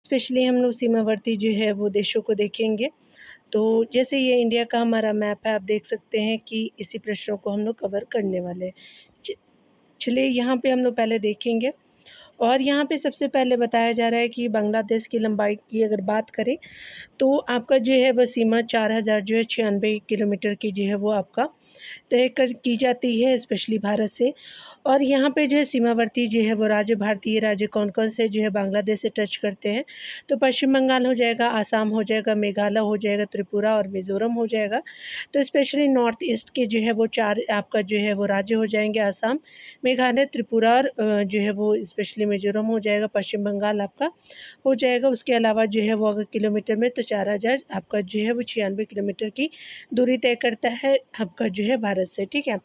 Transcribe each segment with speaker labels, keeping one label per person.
Speaker 1: Specially हम लोग सीमावर्ती जो है वो देशों को देखेंगे। तो जैसे ये इंडिया का हमारा मैप है, आप देख सकते हैं कि इसी प्रश्नों को हम लोग कवर करने वाले हैं। च चलिए यहाँ पे हम लोग पहले देखेंगे और यहाँ पे सबसे पहले बताया जा रहा है कि बांग्लादेश की लंबाई की अगर बात करें, तो आपका जो है वो सीमा 4000 जो है 96 किलोमीटर की जो है वो आपका तय कर की जाती है स्पेशली भारत से। और यहाँ पे जो है सीमावर्ती जो है वो राज्य, भारतीय राज्य कौन-कौन से जो है बांग्लादेश से टच करते हैं, तो पश्चिम बंगाल हो जाएगा, आसाम हो जाएगा, मेघालय हो जाएगा, त्रिपुरा और मिज़ोरम हो जाएगा। तो स्पेशली नॉर्थ ईस्ट के जो है वो 4 आपका जो है वो राज्य हो जाएँगे, आसाम, मेघालय, त्रिपुरा और जो है वो स्पेशली मिज़ोरम हो जाएगा, पश्चिम बंगाल आपका हो जाएगा। उसके अलावा जो है वो अगर किलोमीटर में तो 4000 आपका जो है वो 96 किलोमीटर की दूरी तय करता है आपका जो है भारत से, ठीक है।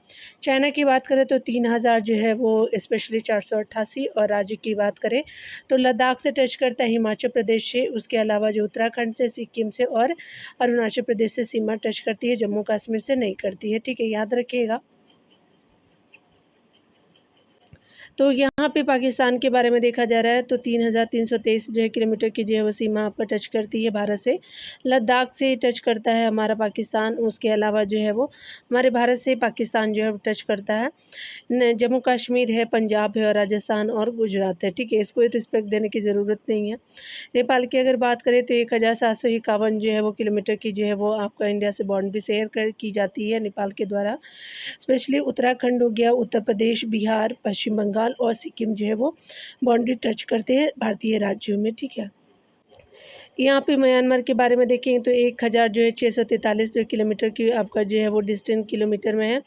Speaker 1: चाइना की बात करें तो 3000 जो है वो स्पेशली 488 और राज्य की बात करें तो लद्दाख से टच करता है हिमाचल प्रदेश से, उसके अलावा जो उत्तराखंड से, सिक्किम से और अरुणाचल प्रदेश से सीमा टच करती है, जम्मू कश्मीर से नहीं करती है, ठीक है, याद रखिएगा। तो यहाँ पे पाकिस्तान के बारे में देखा जा रहा है तो 3323 जो है किलोमीटर की जो है वो सीमा आपका टच करती है भारत से। लद्दाख से टच करता है हमारा पाकिस्तान, उसके अलावा जो है वो हमारे भारत से पाकिस्तान जो है टच करता है। जम्मू कश्मीर है, पंजाब है और राजस्थान और गुजरात है, ठीक है, इसको रिस्पेक्ट देने की ज़रूरत नहीं है। नेपाल की अगर बात करें तो 1751 जो है वो किलोमीटर की जो है वो आपका इंडिया से बाउंड्री शेयर कर की जाती है नेपाल के द्वारा। स्पेशली उत्तराखंड हो गया, उत्तर प्रदेश, बिहार, पश्चिम बंगाल और सिक्किम जो है वो बाउंड्री टच करते हैं भारतीय राज्यों में, ठीक है। यहाँ पे म्यांमार के बारे में देखें तो 1000 जो है 643 जो किलोमीटर की आपका जो है वो डिस्टेंस किलोमीटर में है।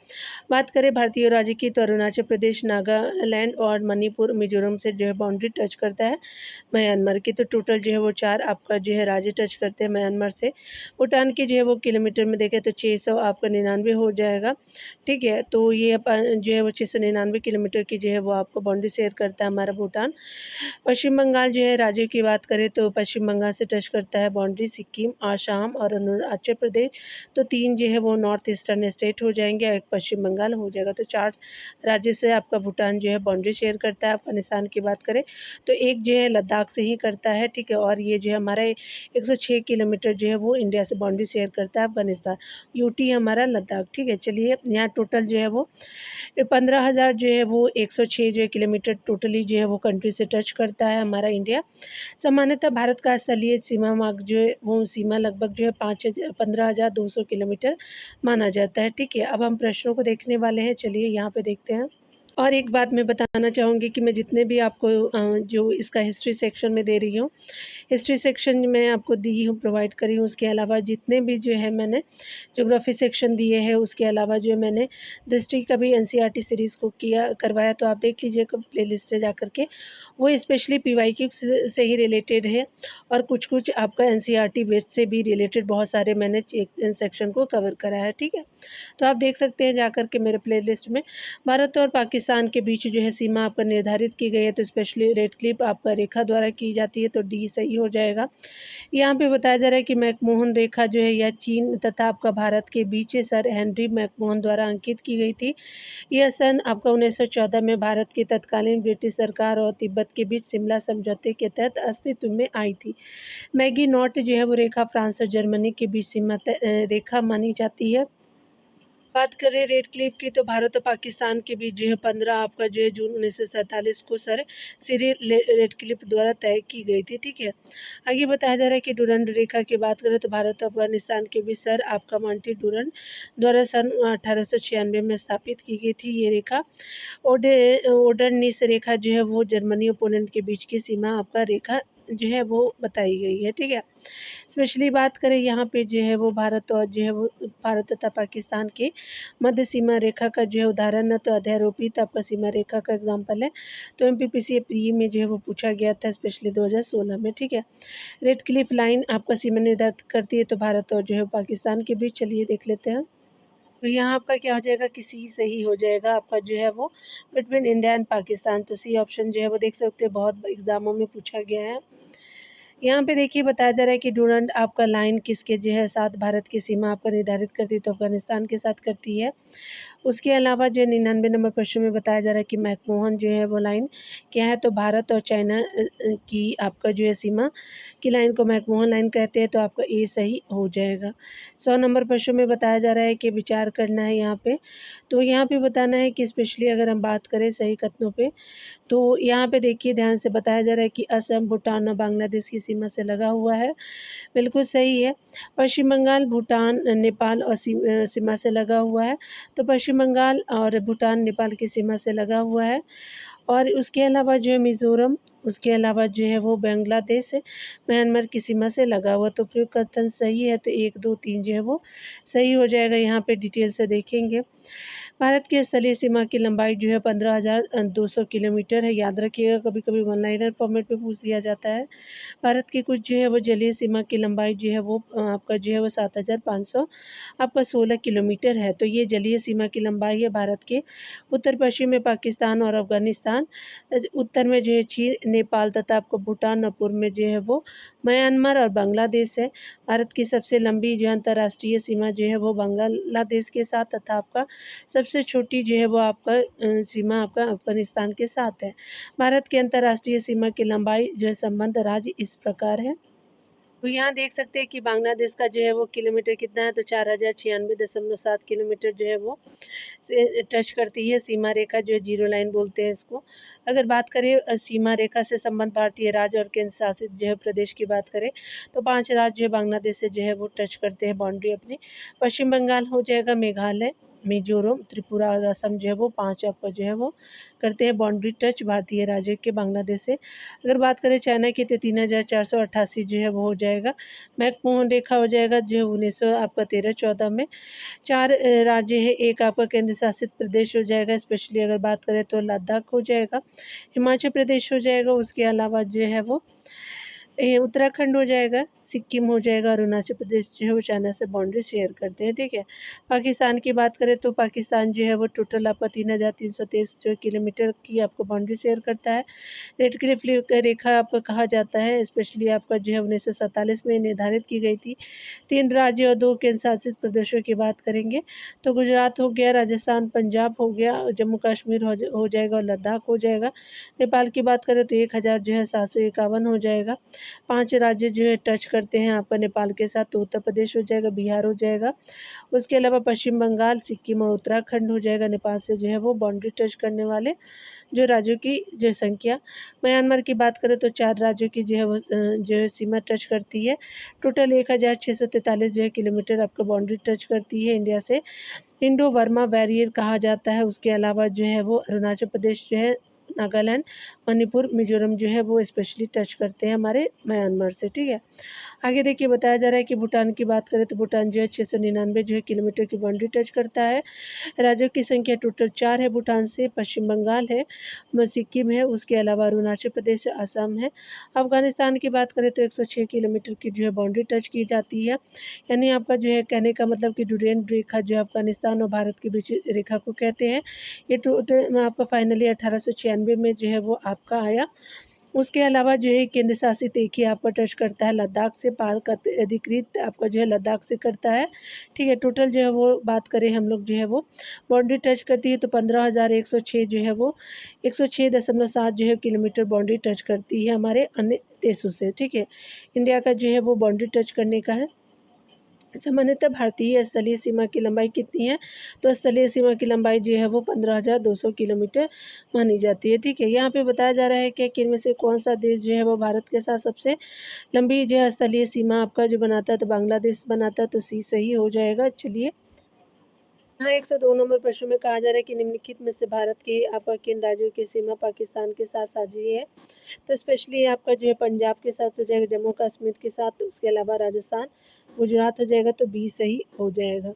Speaker 1: बात करें भारतीय राज्य की तो अरुणाचल प्रदेश, नागालैंड और मणिपुर, मिजोरम से जो है बाउंड्री टच करता है म्यांमार की। तो टोटल जो है वो 4 आपका जो है राज्य टच करते हैं म्यांमार से। भूटान की जो है वो किलोमीटर में देखें तो 600 आपका 99 हो जाएगा, ठीक है। तो ये जो है वो 699 किलोमीटर की जो है वो आपको बाउंड्री शेयर करता है हमारा भूटान। पश्चिम बंगाल जो है राज्य की बात करें तो पश्चिम बंगाल से टच करता है बाउंड्री सिक्किम, आसाम और अरुणाचल प्रदेश। तो 3 जो है वो नॉर्थ ईस्टर्न स्टेट हो जाएँगे, एक पश्चिम बंगाल हो जाएगा। तो 4 राज्यों से आपका भूटान जो है बाउंड्री शेयर करता है। अफ़गानिस्तान की बात करें तो एक जो है लद्दाख से ही करता है, ठीक है। और ये जो है हमारा 106 किलोमीटर जो है वो इंडिया से बाउंड्री शेयर करता है अफ़गानिस्तान। यूटी हमारा लद्दाख, ठीक है। चलिए यहाँ टोटल जो है वो 15,000 जो है वो 106 जो है किलोमीटर टोटली जो है वो कंट्री से टच करता है हमारा इंडिया। सामान्यतः भारत का स्थलीय सीमा मार्ग जो है वो सीमा लगभग जो है 15,200 किलोमीटर माना जाता है, ठीक है। अब हम प्रश्नों को देखने वाले हैं, चलिए यहाँ पे देखते हैं। और एक बात मैं बताना चाहूँगी कि मैं जितने भी आपको जो इसका हिस्ट्री सेक्शन में दे रही हूँ, हिस्ट्री सेक्शन में आपको दी हूँ, प्रोवाइड करी हूँ। उसके अलावा जितने भी जो है मैंने ज्योग्राफी सेक्शन दिए हैं, उसके अलावा जो है मैंने दृष्टि का भी एनसीईआरटी सीरीज़ को किया करवाया, तो आप देख लीजिएगा प्लेलिस्ट से जा कर के। वो स्पेशली पीवाईक्यू से ही रिलेटेड है और कुछ-कुछ आपका एनसीईआरटी बेस्ड से भी रिलेटेड बहुत सारे मैंने सेक्शन को कवर करा है, ठीक है। तो आप देख सकते हैं जा कर के मेरे प्लेलिस्ट में। भारत और पाकिस्तान के बीच जो है सीमा आपका निर्धारित की गई है, तो स्पेशली रेड क्लिप आपका रेखा द्वारा की जाती है, तो डी सही हो जाएगा। यहाँ पे बताया जा रहा है कि मैकमोहन रेखा जो है यह चीन तथा आपका भारत के बीच सर हेनरी मैकमोहन द्वारा अंकित की गई थी। यह सन आपका 1914 में भारत की तत्कालीन ब्रिटिश सरकार और तिब्बत के बीच शिमला समझौते के तहत अस्तित्व में आई थी। मैगी नॉट जो है वो रेखा फ्रांस और जर्मनी के बीच सीमा रेखा मानी जाती है। बात करें रेड क्लिफ की तो भारत और पाकिस्तान के बीच जो है 15 आपका जो है जून 1947 को सर श्री रेड क्लिफ द्वारा तय की गई थी, ठीक है। आगे बताया जा रहा है कि डूरंड रेखा की बात करें तो भारत और अफगानिस्तान के बीच सर आपका माउंटी डूरंड द्वारा सन 1896 में स्थापित की गई थी ये रेखा। ओडरनिस रेखा जो है वो जर्मनी और पोलैंड के बीच की सीमा आपका रेखा जो है वो बताई गई है, ठीक है। स्पेशली बात करें यहाँ पे जो है वो भारत और जो है वो भारत तथा पाकिस्तान के मध्य सीमा रेखा का जो है उदाहरण है, तो अध्यारोपित आपका सीमा रेखा का एग्जाम्पल है। तो एमपीपीसी प्री में जो है वो पूछा गया था स्पेशली 2016 में, ठीक है। रेड क्लिफ लाइन आपका सीमा निर्धारित करती है तो भारत और जो है पाकिस्तान के बीच। चलिए देख लेते हैं। तो यहाँ आपका क्या हो जाएगा कि सी सही हो जाएगा आपका जो है वो बिटवीन इंडिया एंड पाकिस्तान। तो सी ऑप्शन जो है वो देख सकते हैं बहुत एग्जामों में पूछा गया है। यहाँ पे देखिए बताया जा रहा है कि डूरंड आपका लाइन किसके जो है साथ भारत की सीमा आपका निर्धारित करती है, तो अफगानिस्तान के साथ करती है। उसके अलावा जो 99 नंबर प्रश्न में बताया जा रहा है कि मैकमोहन जो है वो लाइन क्या है, तो भारत और चाइना की आपका जो है सीमा की लाइन को मैकमोहन लाइन कहते हैं, तो आपका ए सही हो जाएगा। 100 नंबर प्रश्न में बताया जा रहा है कि विचार करना है यहाँ पे, तो यहाँ पे बताना है कि स्पेशली अगर हम बात करें सही कथनों पे, तो यहाँ पे देखिए ध्यान से बताया जा रहा है कि असम, भूटान और बांग्लादेश की सीमा से लगा हुआ है, बिल्कुल सही है। पश्चिम बंगाल, भूटान, नेपाल और सीमा से लगा हुआ है, तो पश्चिम बंगाल और भूटान नेपाल की सीमा से लगा हुआ है। और उसके अलावा जो है मिज़ोरम, उसके अलावा जो है वो बांग्लादेश है, म्यांमार की सीमा से लगा हुआ, तो प्रयुक्त कथन सही है, तो 1, 2, 3 जो है वो सही हो जाएगा। यहाँ पे डिटेल से देखेंगे। भारत की स्थलीय सीमा की लंबाई जो है 15,200 किलोमीटर है। याद रखिएगा, कभी-कभी वन लाइनर फॉर्मेट में पूछ लिया जाता है। भारत की कुछ जो है वो जलीय सीमा की लंबाई जो है वो आपका जो है वो 7,500 आपका 16 किलोमीटर है। तो ये जलीय सीमा की लंबाई है भारत के। उत्तर पश्चिम में पाकिस्तान और अफ़गानिस्तान, उत्तर में जो है चीन, नेपाल तथा आपको भूटान और पूर्व में जो है वो म्यांमार और बांग्लादेश है। भारत की सबसे लंबी जो अंतर्राष्ट्रीय सीमा जो है वो बांग्लादेश के साथ तथा आपका सबसे छोटी जो है वो आपका सीमा आपका अफ़गानिस्तान के साथ है। भारत की अंतर्राष्ट्रीय सीमा की लंबाई जो है संबंध राज्य इस प्रकार है। तो यहाँ देख सकते हैं कि बांग्लादेश का जो है वो किलोमीटर कितना है, तो 4096.7 किलोमीटर जो है वो से टच करती है सीमा रेखा, जो है जीरो लाइन बोलते हैं इसको। अगर बात करें सीमा रेखा से संबंध भारतीय राज्य और केंद्र शासित जो है प्रदेश की बात करें, तो 5 राज्य जो है बांग्लादेश से जो है वो टच करते हैं बाउंड्री अपनी। पश्चिम बंगाल हो जाएगा, मेघालय, मिजोरम, त्रिपुरा और असम जो है वो 5 आपका जो है वो करते हैं बाउंड्री टच भारतीय राज्य के बांग्लादेश से। अगर बात करें चाइना की, तो 3,488 जो है वो हो जाएगा। मैकमोहन रेखा हो जाएगा जो है 1900 आपका 13-14 में। 4 राज्य है, एक आपका केंद्र शासित प्रदेश हो जाएगा, स्पेशली अगर बात करें तो लद्दाख हो जाएगा, हिमाचल प्रदेश हो जाएगा, उसके अलावा जो है वो उत्तराखंड हो जाएगा, सिक्किम हो जाएगा, अरुणाचल प्रदेश जो है वो चाइना से बाउंड्री शेयर करते हैं, ठीक है। पाकिस्तान की बात करें तो पाकिस्तान जो है वो टोटल आपका 3,323 जो किलोमीटर की आपको बाउंड्री शेयर करता है। रेड क्लिफ रेखा आपको कहा जाता है, स्पेशली आपका जो है 1947 में निर्धारित की गई थी। 3 राज्य और 2 केंद्र शासित प्रदेशों की बात करेंगे, तो गुजरात हो गया, राजस्थान, पंजाब हो गया, जम्मू कश्मीर हो जाएगा और लद्दाख हो जाएगा। नेपाल की बात करें तो 1000 जो है 751 हो जाएगा। 5 राज्य जो है टच करते हैं आपका नेपाल के साथ, तो उत्तर प्रदेश हो जाएगा, बिहार हो जाएगा, उसके अलावा पश्चिम बंगाल, सिक्किम और उत्तराखंड हो जाएगा नेपाल से जो है वो बाउंड्री टच करने वाले जो राज्यों की जो संख्या। म्यांमार की बात करें तो 4 राज्यों की जो है वो जो है सीमा टच करती है। टोटल 1643 जो है किलोमीटर आपका बाउंड्री टच करती है इंडिया से। इंडो बर्मा बैरियर कहा जाता है। उसके अलावा जो है वो अरुणाचल प्रदेश जो है, नागालैंड, मणिपुर, मिजोरम जो है वो स्पेशली टच करते हैं हमारे म्यांमार से, ठीक है। आगे देखिए बताया जा रहा है कि भूटान की बात करें तो भूटान जो है 699 जो है किलोमीटर की बाउंड्री टच करता है। राज्यों की संख्या टोटल 4 है भूटान से, पश्चिम बंगाल है, सिक्किम है, उसके अलावा अरुणाचल प्रदेश, असम है। अफ़गानिस्तान की बात करें तो 106 किलोमीटर की जो है बाउंड्री टच की जाती है। यानी आपका जो है कहने का मतलब कि डुरेंट रेखा जो है अफ़गानिस्तान और भारत के बीच रेखा को कहते हैं। ये टोटल आपका फाइनली 1896 में जो है वो आपका आया। उसके अलावा जो है केंद्र शासित एक ही आपका टच करता है लद्दाख से, पाक अधिकृत आपका जो है लद्दाख से करता है, ठीक है। टोटल जो है वो बात करें हम लोग जो है वो बाउंड्री टच करती है, तो 15,106 जो है वो 106.7 जो है किलोमीटर बाउंड्री टच करती है हमारे अन्य देशों से, ठीक है। इंडिया का जो है वो बाउंड्री टच करने का है। सामान्यतः भारतीय स्थलीय सीमा की लंबाई कितनी है, तो स्थलीय सीमा की लंबाई जो है वो 15,200 किलोमीटर मानी जाती है, ठीक है। यहाँ पे बताया जा रहा है कि इनमें से कौन सा देश जो है वो भारत के साथ सबसे लंबी जो है स्थलीय सीमा आपका जो बनाता है, तो बांग्लादेश बनाता है, तो सी सही हो जाएगा। चलिए हाँ, 102 नंबर प्रश्न में कहा जा रहा है कि निम्नलिखित में से भारत के आपका किन राज्यों की सीमा पाकिस्तान के साथ साझी है, तो स्पेशली आपका जो है पंजाब के साथ हो जाएगा, जम्मू कश्मीर के साथ, उसके अलावा राजस्थान, गुजरात हो जाएगा, तो बी सही हो जाएगा।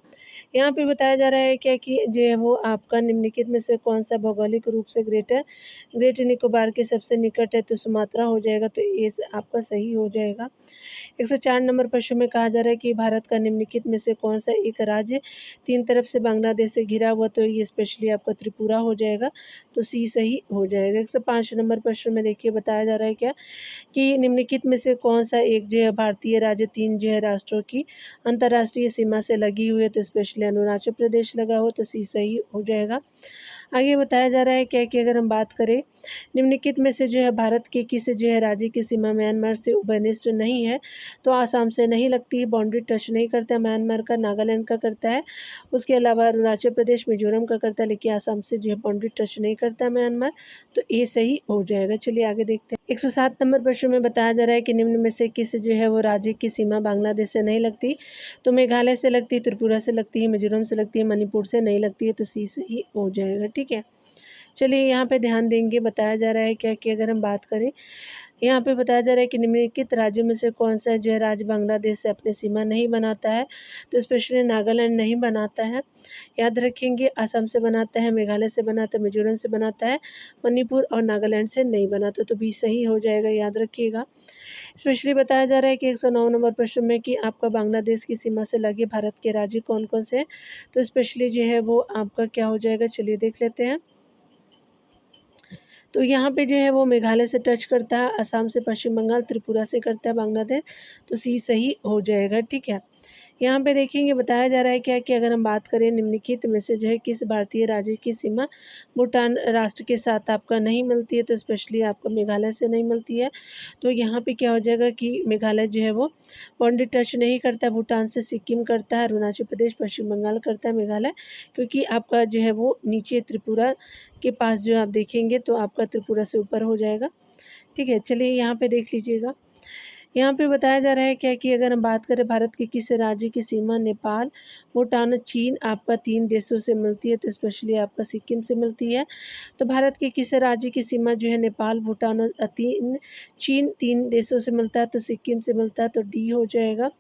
Speaker 1: यहाँ पे बताया जा रहा है क्या कि जो है वो आपका निम्नलिखित में से कौन सा भौगोलिक रूप से ग्रेट निकोबार के सबसे निकट है, तो सुमात्रा हो जाएगा, तो ये आपका सही हो जाएगा। 104 नंबर प्रश्न में कहा जा रहा है कि भारत का निम्नलिखित में से कौन सा एक राज्य 3 तरफ से बांग्लादेश से घिरा हुआ, तो ये स्पेशली आपका त्रिपुरा हो जाएगा, तो सी सही हो जाएगा। 105 नंबर प्रश्न में देखिए बताया जा रहा है क्या कि निम्नलिखित में से कौन सा एक जो है भारतीय राज्य 3 जो है राष्ट्रों की अंतर्राष्ट्रीय सीमा से लगी हुई है, तो स्पेशली इसलिए अरुणाचल प्रदेश लगा हो, तो सी सही हो जाएगा। आगे बताया जा रहा है क्या कि अगर हम बात करें निम्नलिखित में से जो है भारत के किस जो है राज्य की सीमा म्यांमार से उभयनिष्ठ नहीं है, तो आसाम से नहीं लगती है, बाउंड्री टच नहीं करता है म्यांमार का, नागालैंड का करता है, उसके अलावा अरुणाचल प्रदेश मिजोरम का करता है, लेकिन आसाम से जो है बाउंड्री टच नहीं करता है म्यांमार, तो ए सही हो जाएगा। चलिए आगे देखते हैं। 107 नंबर प्रश्न में बताया जा रहा है कि निम्न में से किस जो है वो राज्य की सीमा बांग्लादेश से नहीं लगती, तो मेघालय से लगती है, त्रिपुरा से लगती है, मिजोरम से लगती है, मणिपुर से नहीं लगती है, तो सी सही हो जाएगा। ठीक है, चलिए यहाँ पे ध्यान देंगे। बताया जा रहा है क्या कि अगर हम बात करें, यहाँ पे बताया जा रहा है कि निम्नलिखित राज्यों में से कौन सा जो है राज्य बांग्लादेश से अपनी सीमा नहीं बनाता है, तो स्पेशली नागालैंड नहीं बनाता है, याद रखेंगे। असम से बनाता है, मेघालय से बनाता है, मिजोरम से बनाता है, मणिपुर और नागालैंड से नहीं बनाता, तो भी सही हो जाएगा, याद रखिएगा। स्पेशली बताया जा रहा है कि 109 नंबर प्रश्न में कि आपका बांग्लादेश की सीमा से लगे भारत के राज्य कौन कौन से हैं, तो स्पेशली जो है वो आपका क्या हो जाएगा, चलिए देख लेते हैं। तो यहाँ पे जो है वो मेघालय से टच करता है, असम से पश्चिम बंगाल, त्रिपुरा से करता है बांग्लादेश, तो सी सही हो जाएगा। ठीक है, यहाँ पे देखेंगे बताया जा रहा है क्या कि अगर हम बात करें निम्नलिखित में से जो है किस भारतीय राज्य की सीमा भूटान राष्ट्र के साथ आपका नहीं मिलती है, तो स्पेशली आपको मेघालय से नहीं मिलती है, तो यहाँ पे क्या हो जाएगा कि मेघालय जो है वो बाउंड्री टच नहीं करता है भूटान से, सिक्किम करता है, अरुणाचल प्रदेश, पश्चिम बंगाल करता है, मेघालय क्योंकि आपका जो है वो नीचे त्रिपुरा के पास जो आप देखेंगे तो आपका त्रिपुरा से ऊपर हो जाएगा। ठीक है, चलिए यहाँ पे देख लीजिएगा। यहाँ पे बताया जा रहा है क्या कि अगर हम बात करें भारत के किस राज्य की सीमा नेपाल, भूटान और चीन आपका 3 देशों से मिलती है, तो स्पेशली आपका सिक्किम से मिलती है। तो भारत के किस राज्य की सीमा जो है नेपाल, भूटान और चीन 3 देशों से मिलता है, तो सिक्किम से मिलता है, तो डी हो जाएगा।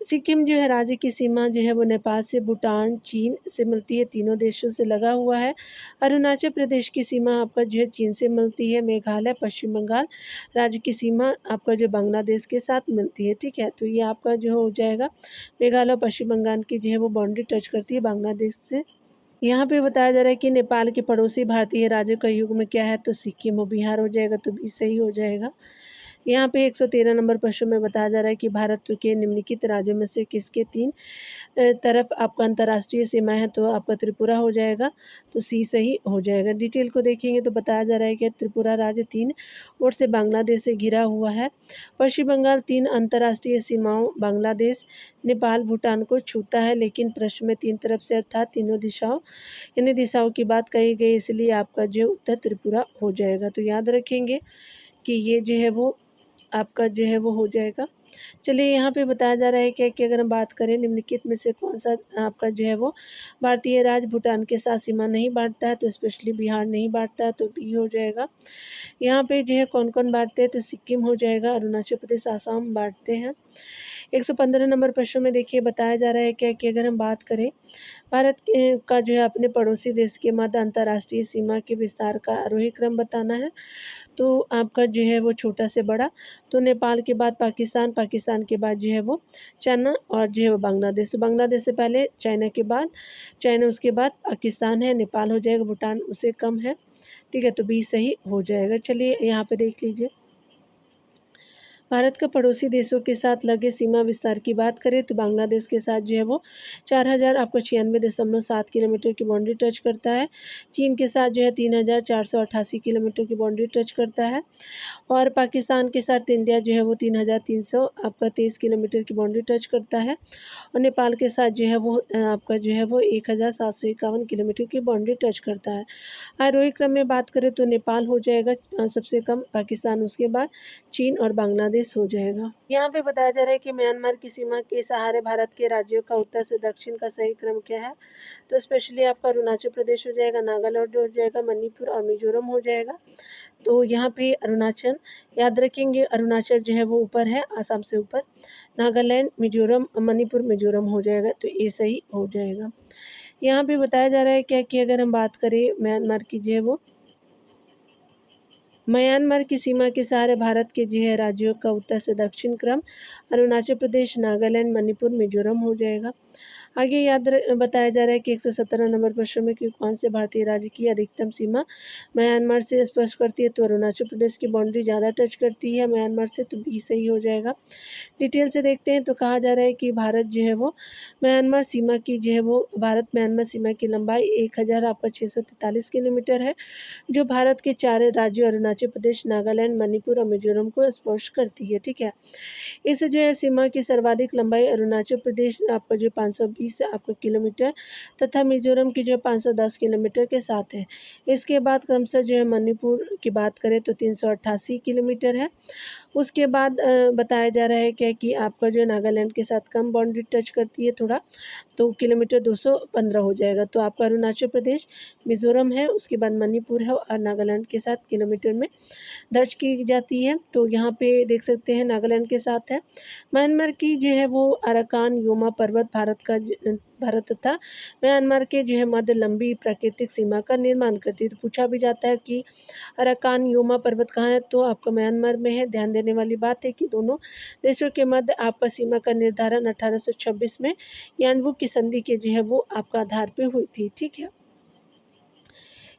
Speaker 1: सिक्किम जो है राज्य की सीमा जो है वो नेपाल से, भूटान, चीन से मिलती है, तीनों देशों से लगा हुआ है। अरुणाचल प्रदेश की सीमा आपका जो है चीन से मिलती है। मेघालय, पश्चिम बंगाल राज्य की सीमा आपका जो बांग्लादेश के साथ मिलती है। ठीक है, तो ये आपका जो हो जाएगा मेघालय और पश्चिम बंगाल की जो है वो बाउंड्री टच करती है बांग्लादेश से। यहाँ पे बताया जा रहा है कि नेपाल के पड़ोसी भारतीय राज्यों का युग्म क्या है, तो सिक्किम और बिहार हो जाएगा, तो भी सही हो जाएगा। यहाँ पे 113 नंबर प्रश्न में बताया जा रहा है कि भारत के निम्नलिखित राज्यों में से किसके 3 तरफ आपका अंतर्राष्ट्रीय सीमा है, तो आपका त्रिपुरा हो जाएगा, तो सी सही हो जाएगा। डिटेल को देखेंगे तो बताया जा रहा है कि त्रिपुरा राज्य 3 ओर से बांग्लादेश से घिरा हुआ है। पश्चिम बंगाल 3 अंतर्राष्ट्रीय सीमाओं बांग्लादेश, नेपाल, भूटान को छूता है, लेकिन प्रश्न में 3 तरफ से अर्थात तीनों दिशाओं इन दिशाओं की बात कही गई, इसलिए आपका जो उत्तर त्रिपुरा हो जाएगा। तो याद रखेंगे कि ये जो है वो आपका जो है वो हो जाएगा। चलिए यहाँ पे बताया जा रहा है क्या कि अगर हम बात करें निम्नलिखित में से कौन सा आपका जो है वो भारतीय राज्य भूटान के साथ सीमा नहीं बांटता है, तो स्पेशली बिहार नहीं बांटता है, तो बी हो जाएगा। यहाँ पे जो है कौन कौन बांटते हैं, तो सिक्किम हो जाएगा, अरुणाचल प्रदेश, आसाम बांटते हैं। 115 नंबर प्रश्न में देखिए बताया जा रहा है क्या कि अगर हम बात करें भारत का जो है अपने पड़ोसी देश के मध्य अंतर्राष्ट्रीय सीमा के विस्तार का आरोही क्रम बताना है, तो आपका जो है वो छोटा से बड़ा, तो नेपाल के बाद पाकिस्तान, पाकिस्तान के बाद जो है वो चाइना और जो है वो बांग्लादेश, तो बांग्लादेश से पहले चाइना के बाद चाइना, उसके बाद पाकिस्तान है, नेपाल हो जाएगा, भूटान उससे कम है। ठीक है, तो बी सही हो जाएगा। चलिए यहाँ पे देख लीजिए। भारत का पड़ोसी देशों के साथ लगे सीमा विस्तार की बात करें तो बांग्लादेश के साथ जो है वो 4000 आपको 96.7 किलोमीटर की बाउंड्री टच करता है। चीन के साथ जो है 3488 किलोमीटर की बाउंड्री टच करता है, और पाकिस्तान के साथ इंडिया जो है वो 3300 आपका 23 किलोमीटर की बाउंड्री टच करता है, और नेपाल के साथ जो है वो आपका जो है वो 1751 किलोमीटर की बाउंड्री टच करता है। आरोही क्रम में बात करें तो नेपाल हो जाएगा सबसे कम, पाकिस्तान उसके बाद, चीन और बांग्लादेश हो जाएगा। यहाँ पे बताया जा रहा है कि म्यांमार की सीमा के सहारे भारत के राज्यों का उत्तर से दक्षिण का सही क्रम क्या है, तो स्पेशली आपका अरुणाचल प्रदेश हो जाएगा, नागालैंड हो जाएगा, मणिपुर और मिजोरम हो जाएगा। तो यहाँ पे अरुणाचल याद रखेंगे, अरुणाचल जो है वो ऊपर है, आसाम से ऊपर, नागालैंड, मिजोरम, मणिपुर, मिजोरम हो जाएगा, तो ये सही हो जाएगा। यहाँ पे बताया जा रहा है क्या कि अगर हम बात करें म्यांमार की जो है वो म्यांमार की सीमा के सहारे भारत के जो है राज्यों का उत्तर से दक्षिण क्रम अरुणाचल प्रदेश, नागालैंड, मणिपुर, मिजोरम हो जाएगा। आगे बताया जा रहा है कि 117 नंबर प्रश्न में कि कौन से भारतीय राज्य की अधिकतम सीमा म्यांमार से स्पर्श करती है। तो अरुणाचल प्रदेश की बाउंड्री ज़्यादा टच करती है म्यांमार से, तो बी सही हो जाएगा। डिटेल से देखते हैं तो कहा जा रहा है कि भारत जो है वो म्यांमार सीमा की जो है वो भारत म्यांमार सीमा की लंबाई 1643 किलोमीटर है, जो भारत के 4 राज्यों अरुणाचल प्रदेश, नागालैंड, मणिपुर और मिजोरम को स्पर्श करती है। ठीक है, इस जो है सीमा की सर्वाधिक लंबाई अरुणाचल प्रदेश आपका जो 520 आपका किलोमीटर तथा मिजोरम की जो 510 किलोमीटर के साथ है। इसके बाद क्रमशः जो है मणिपुर की बात करें तो 388 किलोमीटर है। उसके बाद बताया जा रहा है क्या कि आपका जो नागालैंड के साथ कम बाउंड्री टच करती है थोड़ा, तो किलोमीटर 215 हो जाएगा। तो आपका अरुणाचल प्रदेश, मिजोरम है, उसके बाद मणिपुर है और नागालैंड के साथ किलोमीटर में दर्ज की जाती है। तो यहाँ पे देख सकते हैं नागालैंड के साथ है। म्यांमार की जो है वो अराकान योमा पर्वत भारत तथा म्यांमार के जो है मध्य लंबी प्राकृतिक सीमा का निर्माण करती है। तो पूछा भी जाता है कि अराकान योमा पर्वत कहाँ है, तो आपका म्यांमार में है। ध्यान देने वाली बात है कि दोनों देशों के मध्य आपका सीमा का निर्धारण 1826 में यानबू की संधि के जो है वो आपका आधार पे हुई थी। ठीक है,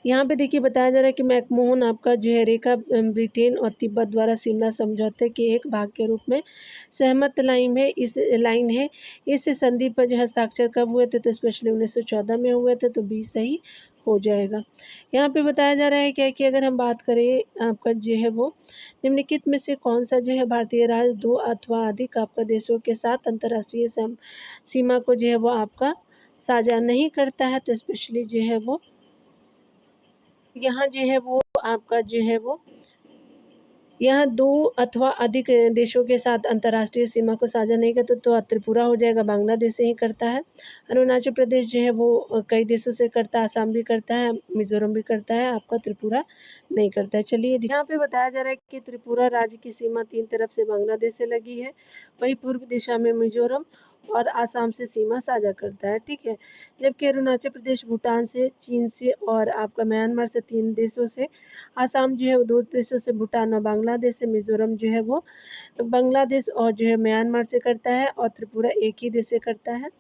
Speaker 1: यहाँ पे देखिए बताया जा रहा है कि मैकमोहन आपका जो है रेखा ब्रिटेन और तिब्बत द्वारा शिमला समझौते के एक भाग के रूप में सहमत लाइन है। इस संधि पर जो हस्ताक्षर कब हुए थे, तो स्पेशली 1914 में हुए थे, तो बी सही हो जाएगा। यहाँ पे बताया जा रहा है क्या कि अगर हम बात करें आपका जो है वो निम्नलिखित में से कौन सा जो है भारतीय राज्य 2 अथवा अधिक आपका देशों के साथ अंतर्राष्ट्रीय सीमा को जो है वो आपका साझा नहीं करता है, तो स्पेशली जो है वो यहाँ जो है वो आपका जो है वो यहाँ 2 अथवा अधिक देशों के साथ अंतर्राष्ट्रीय सीमा को साझा नहीं करता, तो त्रिपुरा हो जाएगा, बांग्लादेश से ही करता है। अरुणाचल प्रदेश जो है वो कई देशों से करता है, आसाम भी करता है, मिजोरम भी करता है, आपका त्रिपुरा नहीं करता है। चलिए यहाँ पे बताया जा रहा है कि त्रिपुरा राज्य की सीमा 3 तरफ से बांग्लादेश से लगी है, वहीं पूर्व दिशा में मिजोरम और आसाम से सीमा साझा करता है। ठीक है, जबकि अरुणाचल प्रदेश भूटान से, चीन से और आपका म्यांमार से 3 देशों से, आसाम जो है वो 2 देशों से, भूटान और बांग्लादेश से, मिजोरम जो है वो बांग्लादेश और जो है म्यांमार से करता है और त्रिपुरा एक ही देश से करता है।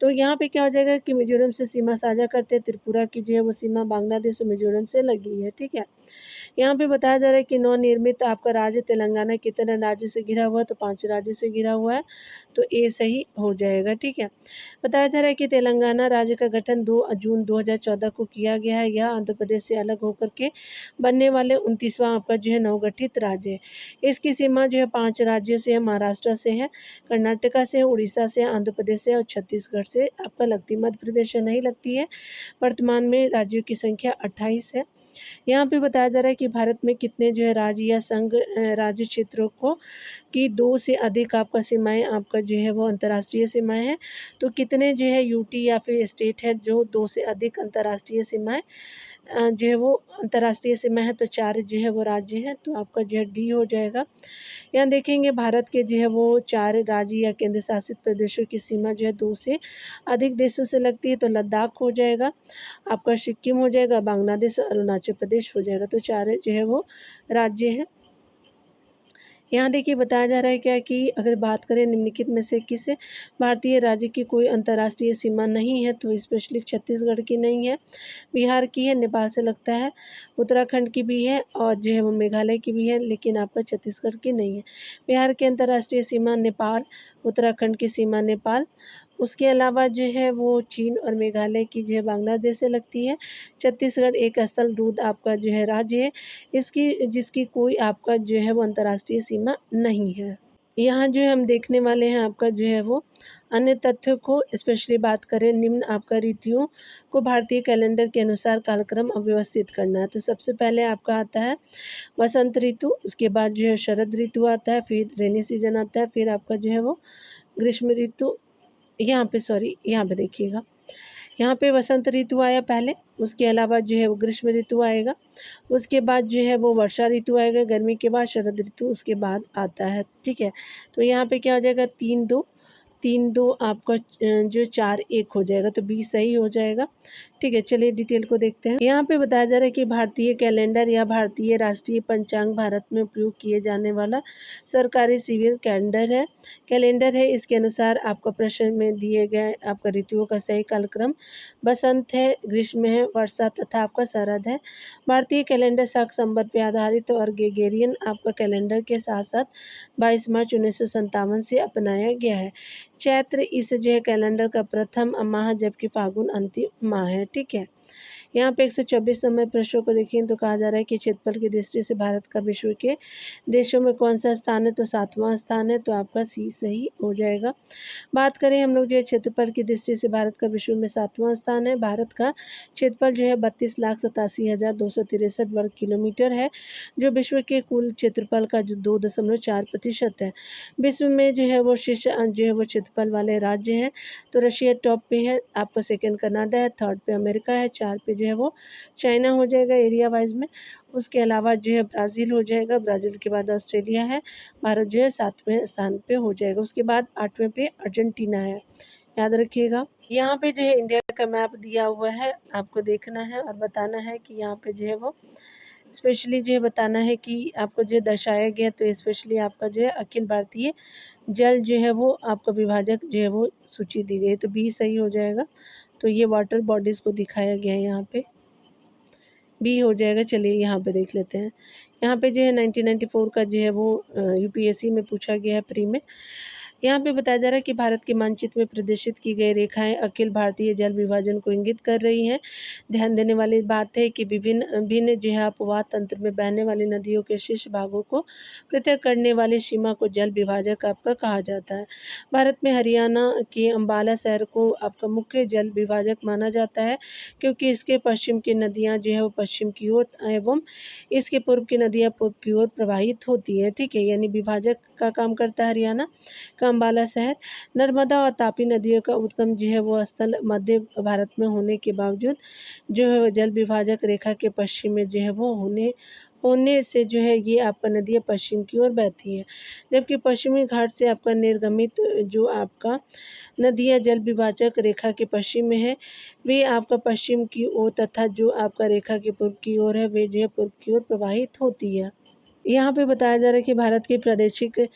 Speaker 1: तो यहाँ पे क्या हो जाएगा कि मिजोरम से सीमा साझा करते हैं, त्रिपुरा की जो है वो सीमा बांग्लादेश और मिजोरम से लगी है। ठीक है, यहाँ पे बताया जा रहा है कि नवनिर्मित आपका राज्य तेलंगाना कितने राज्यों से घिरा हुआ है, तो 5 राज्यों से घिरा हुआ है, तो ए सही हो जाएगा। ठीक है, बताया जा रहा है कि तेलंगाना राज्य का गठन 2 जून 2014 को किया गया है। यह आंध्र प्रदेश से अलग होकर के बनने वाले 29वां आपका जो है नवगठित राज्य है। इसकी सीमा जो है 5 राज्यों से है, महाराष्ट्र से है, कर्नाटका से, उड़ीसा से, आंध्र प्रदेश से और छत्तीसगढ़ से आपका लगती है। मध्य प्रदेश से नहीं लगती है। वर्तमान में राज्यों की संख्या 28 है। यहाँ पे बताया जा रहा है कि भारत में कितने जो है राज्य या संघ राज्य क्षेत्रों को कि 2 से अधिक आपका सीमाएं आपका जो है वो अंतर्राष्ट्रीय सीमाएं हैं, तो कितने जो है यूटी या फिर स्टेट है जो 2 से अधिक अंतर्राष्ट्रीय सीमाएं जो है वो अंतर्राष्ट्रीय सीमा है, तो 4 जो है वो राज्य हैं, तो आपका जो है डी हो जाएगा। यहाँ देखेंगे भारत के जो है वो 4 राज्य या केंद्र शासित प्रदेशों की सीमा जो है 2 से अधिक देशों से लगती है, तो लद्दाख हो जाएगा, आपका सिक्किम हो जाएगा, बांग्लादेश और अरुणाचल प्रदेश हो जाएगा, तो 4 जो है वो राज्य हैं। यहाँ देखिए बताया जा रहा है क्या कि अगर बात करें निम्नलिखित में से किस भारतीय राज्य की कोई अंतर्राष्ट्रीय सीमा नहीं है, तो स्पेशली छत्तीसगढ़ की नहीं है, बिहार की है, नेपाल से लगता है, उत्तराखंड की भी है और जो है वो मेघालय की भी है, लेकिन आपका छत्तीसगढ़ की नहीं है। बिहार की अंतर्राष्ट्रीय सीमा नेपाल, उत्तराखंड की सीमा नेपाल, उसके अलावा जो है वो चीन और मेघालय की जो है बांग्लादेश से लगती है। छत्तीसगढ़ एक स्थल दूध आपका जो है राज्य है, जिसकी कोई आपका जो है वो अंतर्राष्ट्रीय सीमा नहीं है। यहाँ जो है हम देखने वाले हैं आपका जो है वो अन्य तथ्यों को, स्पेशली बात करें निम्न आपका ऋतुओं को भारतीय कैलेंडर के अनुसार कालक्रम अव्यवस्थित करना है। तो सबसे पहले आपका आता है वसंत ऋतु, उसके बाद जो है शरद ऋतु आता है, फिर रेनी सीजन आता है, फिर आपका जो है वो ग्रीष्म ऋतु, यहाँ पे देखिएगा, यहाँ पे वसंत ऋतु आया पहले, उसके अलावा जो है वो ग्रीष्म ऋतु आएगा, उसके बाद जो है वो वर्षा ऋतु आएगा, गर्मी के बाद शरद ऋतु उसके बाद आता है। ठीक है, तो यहाँ पे क्या हो जाएगा 3 2 आपका जो 4 1 हो जाएगा, तो बी सही हो जाएगा। ठीक है, चलिए डिटेल को देखते हैं। यहाँ पे बताया जा रहा है कि भारतीय कैलेंडर या भारतीय राष्ट्रीय पंचांग भारत में उपयोग किए जाने वाला सरकारी सिविल कैलेंडर है। इसके अनुसार आपका प्रश्न में दिए गए आपका ऋतुओं का सही कालक्रम बसंत है, ग्रीष्म है, वर्षा तथा आपका शरद है। भारतीय कैलेंडर शाकंभर पे आधारित और ग्रेगोरियन आपका कैलेंडर के साथ साथ 22 मार्च 1957 से अपनाया गया है। चैत्र इस जो है कैलेंडर का प्रथम माह जबकि फागुन अंतिम माह है। ठीक है, यहाँ पे 124 समय प्रश्नों को देखें तो कहा जा रहा है कि क्षेत्रफल की दृष्टि से भारत का विश्व के देशों में कौन सा स्थान है, तो 7वां स्थान है, तो आपका सी सही हो जाएगा। बात करें हम लोग जो है क्षेत्रफल की दृष्टि से भारत का विश्व में 7वां स्थान है। भारत का क्षेत्रफल जो है 32,87,263 वर्ग किलोमीटर है, जो विश्व के कुल क्षेत्रफल का जो 2.4% है। विश्व में जो है वो शीर्ष जो है वो क्षेत्रफल वाले राज्य हैं, तो रशिया टॉप पे है, आपका सेकंड कनाडा है, थर्ड पे अमेरिका है, 4 पे जो है वो चाइना हो जाएगा एरिया वाइज में। उसके अलावा जो है ब्राज़ील हो जाएगा, ब्राज़ील के बाद ऑस्ट्रेलिया है, भारत जो है 7वें स्थान पे हो जाएगा। उसके बाद 8वें पे अर्जेंटीना है, याद रखिएगा। यहाँ पे जो है इंडिया का मैप दिया हुआ है, आपको देखना है और बताना है कि यहाँ पे जो है वो स्पेशली जो है बताना है कि आपको जो दर्शाया गया, तो स्पेशली आपका जो है अखिल भारतीय जल जो है वो आपका विभाजक जो है वो सूची दी गई है, तो बी सही हो जाएगा। तो ये वाटर बॉडीज़ को दिखाया गया है, यहाँ पे बी हो जाएगा। चलिए यहाँ पे देख लेते हैं। यहाँ पे जो है 1994 का जो है वो यूपीएससी में पूछा गया है प्री में। यहाँ पे बताया जा रहा है कि भारत के मानचित्र में प्रदर्शित की गई रेखाएं अखिल भारतीय जल विभाजन को इंगित कर रही हैं। ध्यान देने वाली बात है कि विभिन्न भिन्न जो है अपवाह तंत्र में बहने वाली नदियों के शीर्ष भागों को पृथक करने वाली सीमा को जल विभाजक आपका कहा जाता है। भारत में हरियाणा के अम्बाला शहर को आपका मुख्य जल विभाजक माना जाता है, क्योंकि इसके पश्चिम की नदियाँ जो है वो पश्चिम की ओर एवं इसके पूर्व की नदियाँ पूर्व की ओर प्रवाहित होती है। ठीक है, यानी विभाजक का काम करता है हरियाणा का अम्बाला शहर। नर्मदा और तापी नदियों का उद्गम जो है वो स्थल मध्य भारत में होने के बावजूद जो है जल विभाजक रेखा के पश्चिम में जो है वो होने से जो है ये आपका नदियाँ पश्चिम की ओर बहती है, जबकि पश्चिमी घाट से आपका निर्गमित जो आपका नदियाँ जल विभाजक रेखा के पश्चिम में है, वे आपका पश्चिम की ओर तथा जो आपका रेखा के पूर्व की ओर है वे जो है पूर्व की ओर प्रवाहित होती है। यहाँ पे बताया जा रहा है कि भारत के प्रादेशिक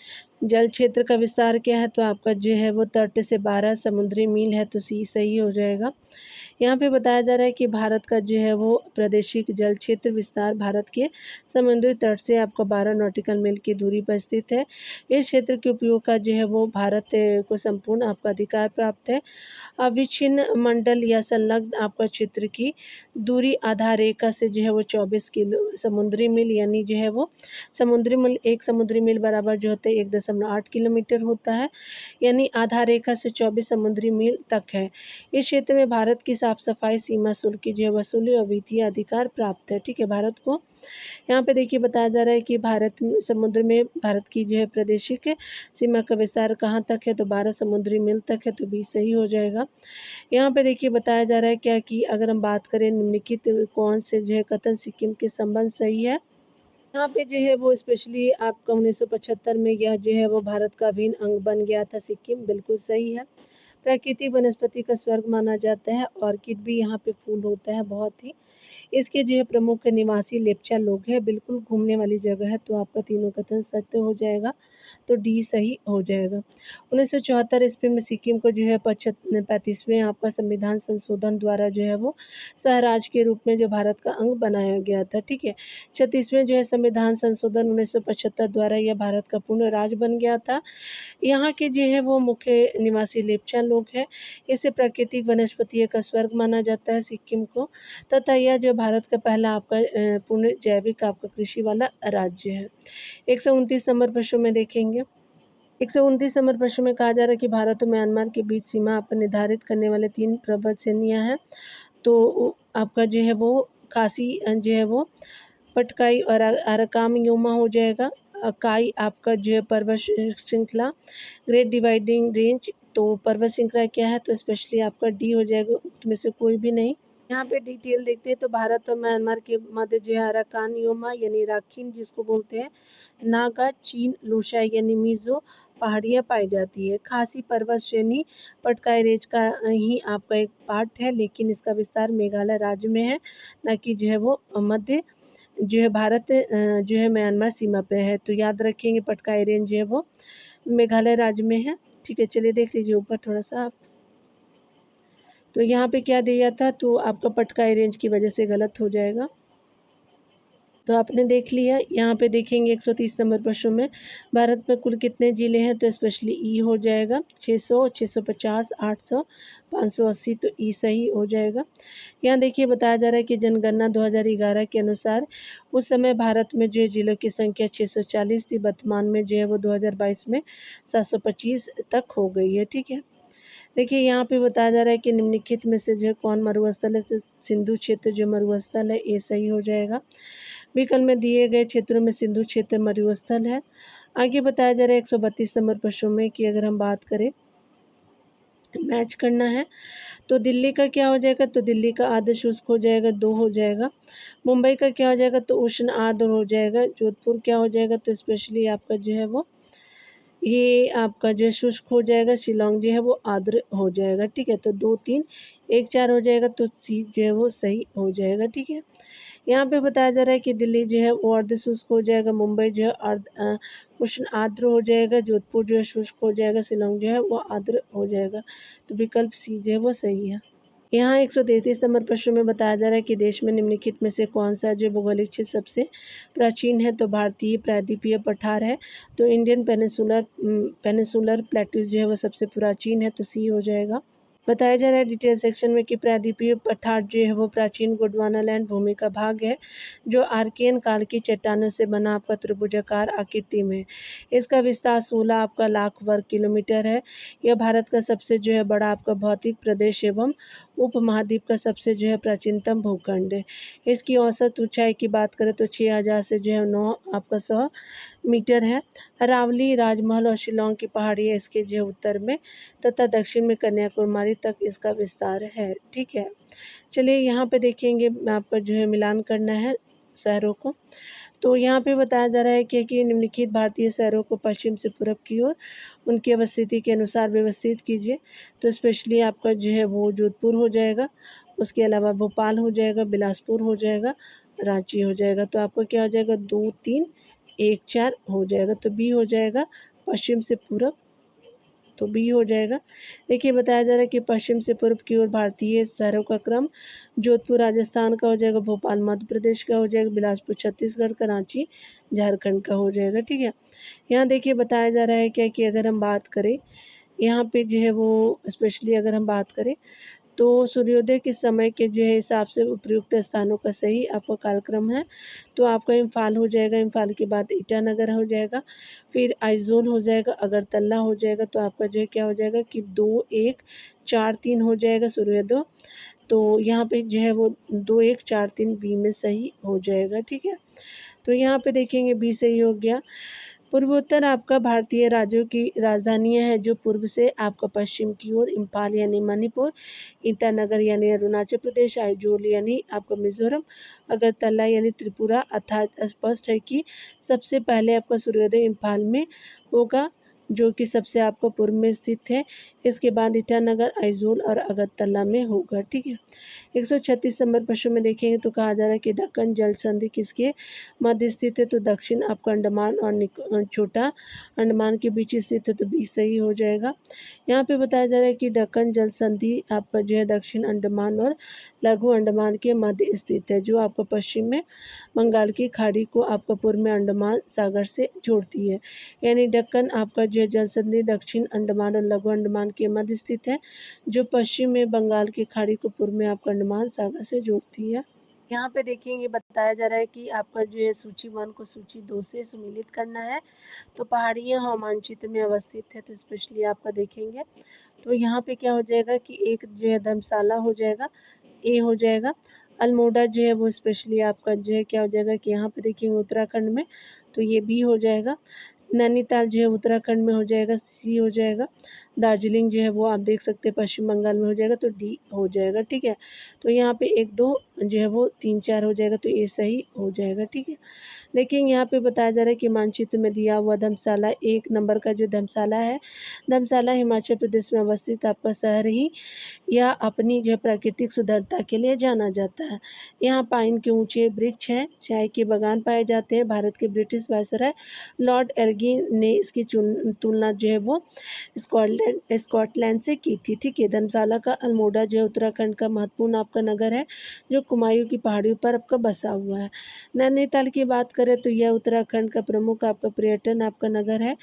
Speaker 1: जल क्षेत्र का विस्तार क्या है, तो आपका जो है वो 30 से 12 समुद्री मील है, तो सी सही हो जाएगा। यहाँ पे बताया जा रहा है कि भारत का जो है वो प्रादेशिक जल क्षेत्र विस्तार भारत के समुद्री तट से आपको 12 नॉटिकल मील की दूरी पर स्थित है। इस क्षेत्र के उपयोग का जो है वो भारत को संपूर्ण आपका अधिकार प्राप्त है। अविच्छिन्न मंडल या संलग्न आपका क्षेत्र की दूरी आधार रेखा से जो है वो 24 किलो समुद्री मील, यानी जो है वो समुद्री मील 1 समुद्री मील बराबर जो होता है 1.8 किलोमीटर होता है, यानी आधार रेखा से 24 समुद्री मील तक है। इस क्षेत्र में भारत की साफ सफाई सीमा शुल्क की जो है वसूली और वित्तीय अधिकार प्राप्त है। ठीक है, भारत को यहाँ पे देखिए बताया जा रहा है कि समुद्र में भारत की जो है प्रादेशिक सीमा का विस्तार कहाँ तक है, तो 12 समुद्री मील तक है, तो बी सही हो जाएगा। यहाँ पे देखिए बताया जा रहा है क्या कि अगर हम बात करें निम्नलिखित कौन से जो है कथन सिक्किम के संबंध सही है। यहाँ पे जो है वो स्पेशली आपका 1975 में यह जो है वो भारत का अभिन्न अंग बन गया था सिक्किम, बिल्कुल सही है। प्राकृतिक वनस्पति का स्वर्ग माना जाता है, ऑर्किड भी यहाँ पे फूल होता है बहुत ही। इसके जो है प्रमुख निवासी लेप्चा लोग हैं, बिल्कुल घूमने वाली जगह है, तो आपका तीनों कथन सत्य हो जाएगा, तो डी सही हो जाएगा। 1974 ईस्वी में सिक्किम को जो है 35वें आपका संविधान संशोधन द्वारा जो है वो सहराज्य के रूप में जो भारत का अंग बनाया गया था। ठीक है, 36वें जो है संविधान संशोधन 1975 द्वारा यह भारत का पूर्ण राज्य बन गया था। यहाँ के जो है वो मुख्य निवासी लेप्चा लोग हैं। इसे प्राकृतिक वनस्पति का स्वर्ग माना जाता है सिक्किम को, तथा यह जो भारत का पहला आपका पूर्ण जैविक आपका कृषि वाला राज्य है। 129 नंबर प्रश्न में देखेंगे। 129 नंबर प्रश्न में कहा जा रहा है कि भारत और म्यांमार के बीच सीमा पर निर्धारित करने वाले 3 पर्वत श्रेणियाँ हैं, तो आपका जो है वो खासी जो है वो पटकाई और अराकाम योमा हो जाएगा। काई आपका जो है पर्वत श्रृंखला, ग्रेट डिवाइडिंग रेंज, तो पर्वत श्रृंखला क्या है, तो स्पेशली आपका डी हो जाएगा, उसमें से कोई भी नहीं। यहाँ पे डिटेल देखते हैं तो भारत और म्यांमार के मध्य जो है अराकान योमा यानी राखीन जिसको बोलते हैं, नागा, चीन, लूशा यानी मिजो, पहाड़ियाँ पाई जाती है। खासी पर्वत श्रेणी पटकाई रेंज का ही आपका एक पार्ट है, लेकिन इसका विस्तार मेघालय राज्य में है, ना कि जो है वो मध्य जो है भारत जो है म्यांमार सीमा पे है। तो याद रखेंगे पटकाई रेंज जो है वो मेघालय राज्य में है। ठीक है, चलिए देख लीजिए ऊपर थोड़ा-सा आप। तो यहाँ पे क्या दिया था, तो आपका पटकाई रेंज की वजह से गलत हो जाएगा। तो आपने देख लिया। यहाँ पे देखेंगे 130 नंबर प्रश्न में भारत में कुल कितने ज़िले हैं, तो स्पेशली ई हो जाएगा 600, 650, 800, 580, तो ई सही हो जाएगा। यहाँ देखिए बताया जा रहा है कि जनगणना 2011 के अनुसार उस समय भारत में जो है जिलों की संख्या 640 थी, वर्तमान में जो है वो 2022 में 725 तक हो गई है। ठीक है, देखिए यहाँ पे बताया जा रहा है कि निम्नलिखित में से जो है कौन मरुस्थल है, तो सिंधु क्षेत्र जो मरुस्थल है ये सही हो जाएगा। विकल्प में दिए गए क्षेत्रों में सिंधु क्षेत्र मरुस्थल है। आगे बताया जा रहा है 132 नंबर प्रश्नों में कि अगर हम बात करें मैच करना है, तो दिल्ली का क्या हो जाएगा, तो दिल्ली का आर्द्र शुष्क हो जाएगा 2 हो जाएगा। मुंबई का क्या हो जाएगा, तो उष्ण आर्द्र हो जाएगा। जोधपुर क्या हो जाएगा, तो स्पेशली आपका जो है वो ये आपका जो है शुष्क हो जाएगा। शिलोंग जो है वो आर्द्र हो जाएगा। ठीक है, तो 2, 3, 1, 4 हो जाएगा, तो सी जो है वो सही हो जाएगा। ठीक है, यहाँ पे बताया जा रहा है कि दिल्ली जो है वो अर्ध शुष्क हो जाएगा, मुंबई जो है उष्ण आर्द्र हो जाएगा, जोधपुर जो है शुष्क हो जाएगा, शिलोंग जो है वो आर्द्र हो जाएगा। तो विकल्प सी जो है वो सही है। यहाँ 133 नंबर प्रश्न में बताया जा रहा है कि देश में निम्नलिखित में से कौन सा जो भौगोलिक क्षेत्र सबसे प्राचीन है, तो भारतीय प्रायद्वीपीय पठार है। तो इंडियन पेनिसुलर प्लेट्यूज जो है वो सबसे प्राचीन है, तो सी हो जाएगा। बताया जा रहा है डिटेल सेक्शन में कि प्रायद्वीपीय पठार जो है वो प्राचीन गोंडवानालैंड भूमि का भाग है, जो आर्कियन काल की चट्टानों से बना आपका त्रिभुजाकार आकृति में। इसका विस्तार 16 आपका लाख वर्ग किलोमीटर है। यह भारत का सबसे जो है बड़ा आपका भौतिक प्रदेश एवं उपमहाद्वीप का सबसे जो है प्राचीनतम भूखंड है। इसकी औसत ऊंचाई की बात करें तो 6000 से जो है 9 आपका 100 मीटर है। अरावली, राजमहल और शिलोंग की पहाड़ियाँ इसके जो उत्तर में तथा दक्षिण में कन्याकुमारी तक इसका विस्तार है। ठीक है, चलिए यहाँ पे देखेंगे आपका जो है मिलान करना है शहरों को। तो यहाँ पे बताया जा रहा है कि निम्नलिखित भारतीय शहरों को पश्चिम से पूरब की ओर उनकी अवस्थिति के अनुसार व्यवस्थित कीजिए। तो स्पेशली आपका जो है वो जोधपुर हो जाएगा, उसके अलावा भोपाल हो जाएगा, बिलासपुर हो जाएगा, रांची हो जाएगा। तो आपका क्या हो जाएगा 2, 3, 1, 4 हो जाएगा। तो बी हो जाएगा पश्चिम से पूरब, तो बी हो जाएगा। देखिए बताया जा रहा है कि पश्चिम से पूर्व की ओर भारतीय शहरों का क्रम जोधपुर राजस्थान का हो जाएगा, भोपाल मध्य प्रदेश का हो जाएगा, बिलासपुर छत्तीसगढ़ का, रांची झारखंड का हो जाएगा। ठीक है, यहाँ देखिए बताया जा रहा है क्या कि अगर हम बात करें यहाँ पे जो है वो स्पेशली अगर हम बात करें तो सूर्योदय के समय के जो है हिसाब से उपयुक्त स्थानों का सही आपका कालक्रम है। तो आपका इम्फाल हो जाएगा, इम्फाल के बाद ईटानगर हो जाएगा, फिर आइजोल हो जाएगा, अगरतला हो जाएगा। तो आपका जो है क्या हो जाएगा कि 2, 1, 4, 3 हो जाएगा सूर्योदय। तो यहाँ पे जो है वो 2, 1, 4, 3 बी में सही हो जाएगा। ठीक है, तो यहाँ पे देखेंगे बी सही हो गया। पूर्वोत्तर आपका भारतीय राज्यों की राजधानियां हैं, जो पूर्व से आपका पश्चिम की ओर इम्फाल यानी मणिपुर, ईटानगर यानी अरुणाचल प्रदेश, आइजोल यानी आपका मिजोरम, अगरतला यानी त्रिपुरा। अर्थात स्पष्ट है कि सबसे पहले आपका सूर्योदय इम्फाल में होगा, जो कि सबसे आपका पूर्व में स्थित है। इसके बाद ईटानगर, आइजोल और अगरतला में होगा। ठीक है, 136 नंबर प्रश्न में देखेंगे तो कहा जा रहा है कि दक्कन जल संधि किसके मध्य स्थित है, तो दक्षिण आपका अंडमान और छोटा अंडमान के बीच स्थित है। तो बी सही हो जाएगा। यहाँ पे बताया जा रहा है कि दक्कन जल संधि आपका जो है दक्षिण अंडमान और लघु अंडमान के मध्य स्थित है, जो आपका पश्चिम में बंगाल की खाड़ी को आपका पूर्व में अंडमान सागर से जोड़ती है। यानी दक्कन आपका जो है जल संधि दक्षिण अंडमान और लघु अंडमान के मध्य स्थित है, जो पश्चिम में बंगाल की खाड़ी को पूर्व में आपका अंडमान सागर से जोड़ती है। यहाँ पे देखेंगे बताया जा रहा है कि आपका जो है सूची 1 को सूची 2 से सम्मिलित करना है। तो पहाड़ियाँ मानचित्र में अवस्थित है, तो स्पेशली आपका देखेंगे तो यहाँ पे क्या हो जाएगा कि एक जो है धर्मशाला हो जाएगा, ए हो जाएगा। अल्मोड़ा जो है वो स्पेशली आपका जो है क्या हो जाएगा कि यहाँ पे देखिए उत्तराखंड में, तो ये बी हो जाएगा। नैनीताल जो है उत्तराखंड में हो जाएगा, सी हो जाएगा। दार्जिलिंग जो है वो आप देख सकते हैं पश्चिम बंगाल में हो जाएगा, तो डी हो जाएगा, ठीक है। तो यहाँ पे 1, 2 जो है वो 3, 4 हो जाएगा, तो ए सही हो जाएगा, ठीक है। लेकिन यहाँ पे बताया जा रहा है कि मानचित्र में दिया हुआ धर्मशाला 1 नंबर का जो धर्मशाला है, धर्मशाला हिमाचल प्रदेश में अवस्थित आपका शहर ही यह अपनी जो है प्राकृतिक सुंदरता के लिए जाना जाता है। यहाँ पाइन के ऊंचे वृक्ष हैं, चाय के बागान पाए जाते हैं। भारत के ब्रिटिश वायसराय लॉर्ड एल्गिन ने इसकी तुलना जो है वो स्कॉटलैंड से की थी, ठीक है। धर्मशाला का अल्मोड़ा जो है उत्तराखंड का महत्वपूर्ण आपका नगर है, जो कुमायूं की पहाड़ियों पर आपका बसा हुआ है। नैनीताल की बात करें तो यह उत्तराखंड का प्रमुख आपका पर्यटन आपका नगर है।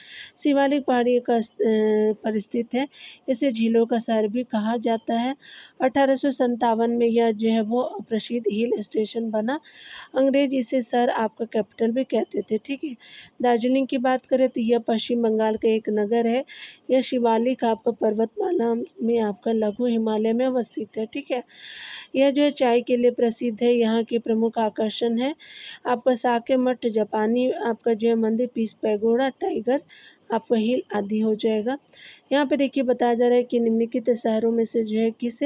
Speaker 1: शिवालिक पहाड़ी का पर स्थित है। इसे झीलों का शहर भी कहा जाता है। 1857 में यह जो है वो प्रसिद्ध हिल स्टेशन बना। अंग्रेज इसे शहर आपका कैपिटल भी कहते थे, ठीक है। दार्जिलिंग की बात करें तो यह पश्चिम बंगाल का एक नगर है। यह शिवालिक आपका पर्वतमाला में आपका लघु हिमालय में अवस्थित है, ठीक है। यह जो है चाय के लिए प्रसिद्ध है। यहाँ के प्रमुख आकर्षण है आपका साके मठ, जापानी आपका जो है मंदिर, पीस पैगोडा, टाइगर आपका हिल आदि हो जाएगा। यहाँ पे देखिए बताया जा रहा है कि निम्नलिखित शहरों में से जो है किस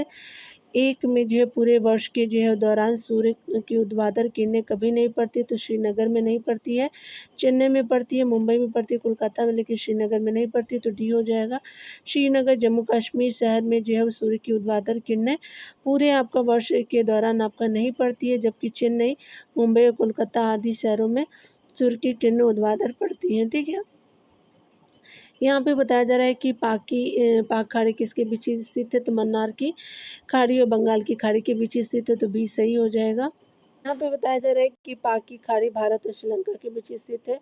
Speaker 1: एक में जो है पूरे वर्ष के जो है दौरान सूर्य की ऊर्ध्वाधर किरणें कभी नहीं पड़ती, तो श्रीनगर में नहीं पड़ती है, चेन्नई में पड़ती है, मुंबई में पड़ती है, कोलकाता में, लेकिन श्रीनगर में नहीं पड़ती, तो डी हो जाएगा। श्रीनगर जम्मू कश्मीर शहर में जो है वो सूर्य की ऊर्ध्वाधर किरणें पूरे आपका वर्ष के दौरान आपका नहीं पड़ती है, जबकि चेन्नई, मुंबई और कोलकाता आदि शहरों में सूर्य की किरणें ऊर्ध्वाधर पड़ती हैं, ठीक है। यहाँ पे बताया जा रहा है कि पाक खाड़ी किसके बीच स्थित है, तो मन्नार की खाड़ी और बंगाल की खाड़ी के बीच स्थित है, तो बी सही हो जाएगा। यहाँ पे बताया जा रहा है कि पाक की खाड़ी भारत और श्रीलंका के बीच स्थित है,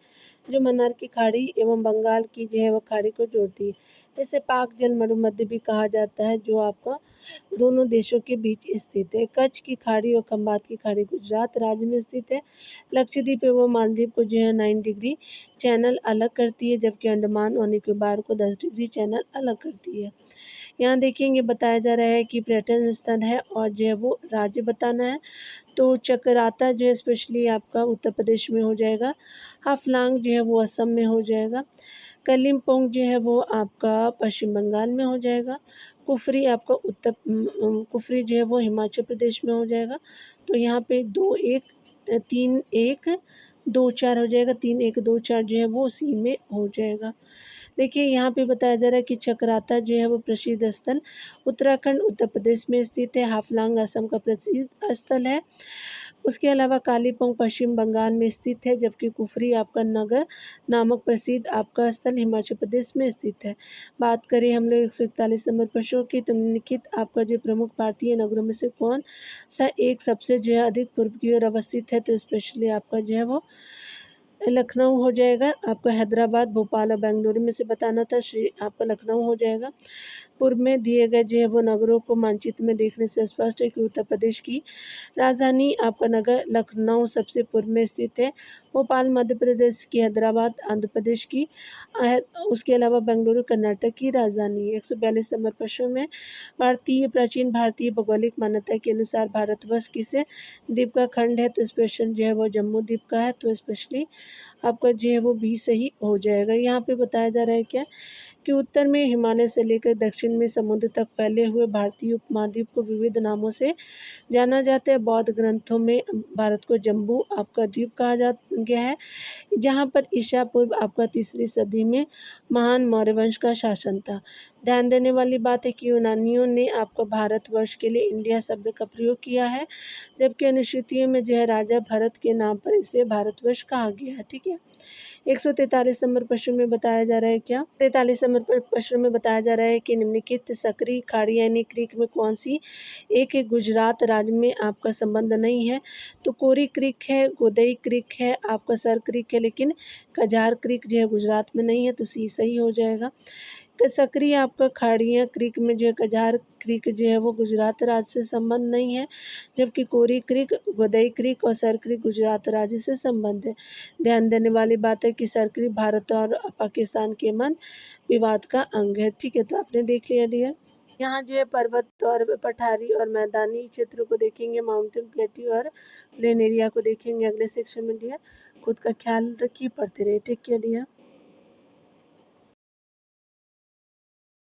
Speaker 1: जो मन्नार की खाड़ी एवं बंगाल की जो है वह खाड़ी को जोड़ती है। इसे पाक जल मरुमध्य भी कहा जाता है, जो आपका दोनों देशों के बीच स्थित है। कच्छ की खाड़ी और खंबात की खाड़ी गुजरात राज्य में स्थित है। लक्षद्वीप एवं मालदीव को जो है 9 डिग्री चैनल अलग करती है, जबकि अंडमान और निकोबार को 10 डिग्री चैनल अलग करती है। यहाँ देखेंगे बताया जा रहा है कि पर्यटन स्थल है और जो है वो राज्य बताना है, तो चकराता जो है स्पेशली आपका उत्तर प्रदेश में हो जाएगा। हाफलांग जो है वो असम में हो जाएगा। कलिम्पोंग जो है वो आपका पश्चिम बंगाल में हो जाएगा। कुफरी आपका कुफरी जो है वो हिमाचल प्रदेश में हो जाएगा। तो यहाँ पे 2, 1, 3, 1, 2, 4 हो जाएगा। 3, 1, 2, 4 जो है वो सी में हो जाएगा। देखिए यहाँ पे बताया जा रहा है कि चकराता जो है वो प्रसिद्ध स्थल उत्तराखंड उत्तर प्रदेश में स्थित है। हाफलांग असम का प्रसिद्ध स्थल है। उसके अलावा कालीपोंग पश्चिम बंगाल में स्थित है, जबकि कुफरी आपका नगर नामक प्रसिद्ध आपका स्थल हिमाचल प्रदेश में स्थित है। बात करें हम लोग 141 नंबर प्रश्नों की, तो निम्नलिखित आपका जो प्रमुख भारतीय नगरों में से कौन सा एक सबसे जो है अधिक पूर्व की ओर अवस्थित है, तो स्पेशली आपका जो है वो लखनऊ हो जाएगा। आपका हैदराबाद, भोपाल और बेंगलुरु में से बताना था, आपका लखनऊ हो जाएगा। पूर्व में दिए गए जो है वो नगरों को मानचित्र में देखने से स्पष्ट है कि उत्तर प्रदेश की राजधानी आपका नगर लखनऊ सबसे पूर्व में स्थित है। भोपाल मध्य प्रदेश की, हैदराबाद आंध्र प्रदेश की, उसके अलावा बेंगलुरु कर्नाटक की राजधानी है। 142 नंबर प्रश्न में प्राचीन भारतीय भौगोलिक मान्यता के अनुसार भारतवर्ष किस द्वीप का खंड है, तो स्पेशल जो है वो जम्मू द्वीप का है, तो स्पेशली आपका जो है वो भी सही हो जाएगा। यहाँ पे बताया जा रहा है क्या कि उत्तर में हिमालय से लेकर दक्षिण में समुद्र तक फैले हुए भारतीय उपमहाद्वीप को विविध नामों से जाना जाता है। बौद्ध ग्रंथों में भारत को जम्बू आपका द्वीप कहा जा गया है, जहाँ पर ईसा पूर्व आपका 3री सदी में महान मौर्य वंश का शासन था। ध्यान देने वाली बात है कि यूनानियों ने आपका भारतवर्ष के लिए इंडिया शब्द का प्रयोग किया है, जबकि अनुश्रुतियों में जो है राजा भरत के नाम पर इसे भारतवर्ष कहा गया है, ठीक है। 143 नंबर प्रश्न में बताया जा रहा है क्या 43 नंबर प्रश्न में बताया जा रहा है कि निम्नलिखित सकरी खाड़ी यानी क्रीक में कौन सी एक गुजरात राज्य में आपका संबंध नहीं है, तो कोरी क्रीक है, गोदई क्रीक है, आपका सर क्रीक है, लेकिन कजार क्रीक जो है गुजरात में नहीं है, तो सी सही हो जाएगा। सकरी आपका खाड़ियाँ क्रीक में जो है कजार क्रीक जो है वो गुजरात राज्य से संबंध नहीं है, जबकि कोरी क्रीक, गोदई क्रीक और सर क्रीक गुजरात राज्य से संबंध है। ध्यान देने वाली बात है कि सर क्रीक भारत और पाकिस्तान के मध्य विवाद का अंग है, ठीक है। तो आपने देख लिया डियर। यहाँ जो है पर्वत और पठारी और मैदानी क्षेत्रों को देखेंगे, माउंटेन प्लेट्यू और प्लेन एरिया को देखेंगे अगले सेक्शन में डियर। खुद का ख्याल रखिए, पढ़ते रहिए, टेक केयर डियर।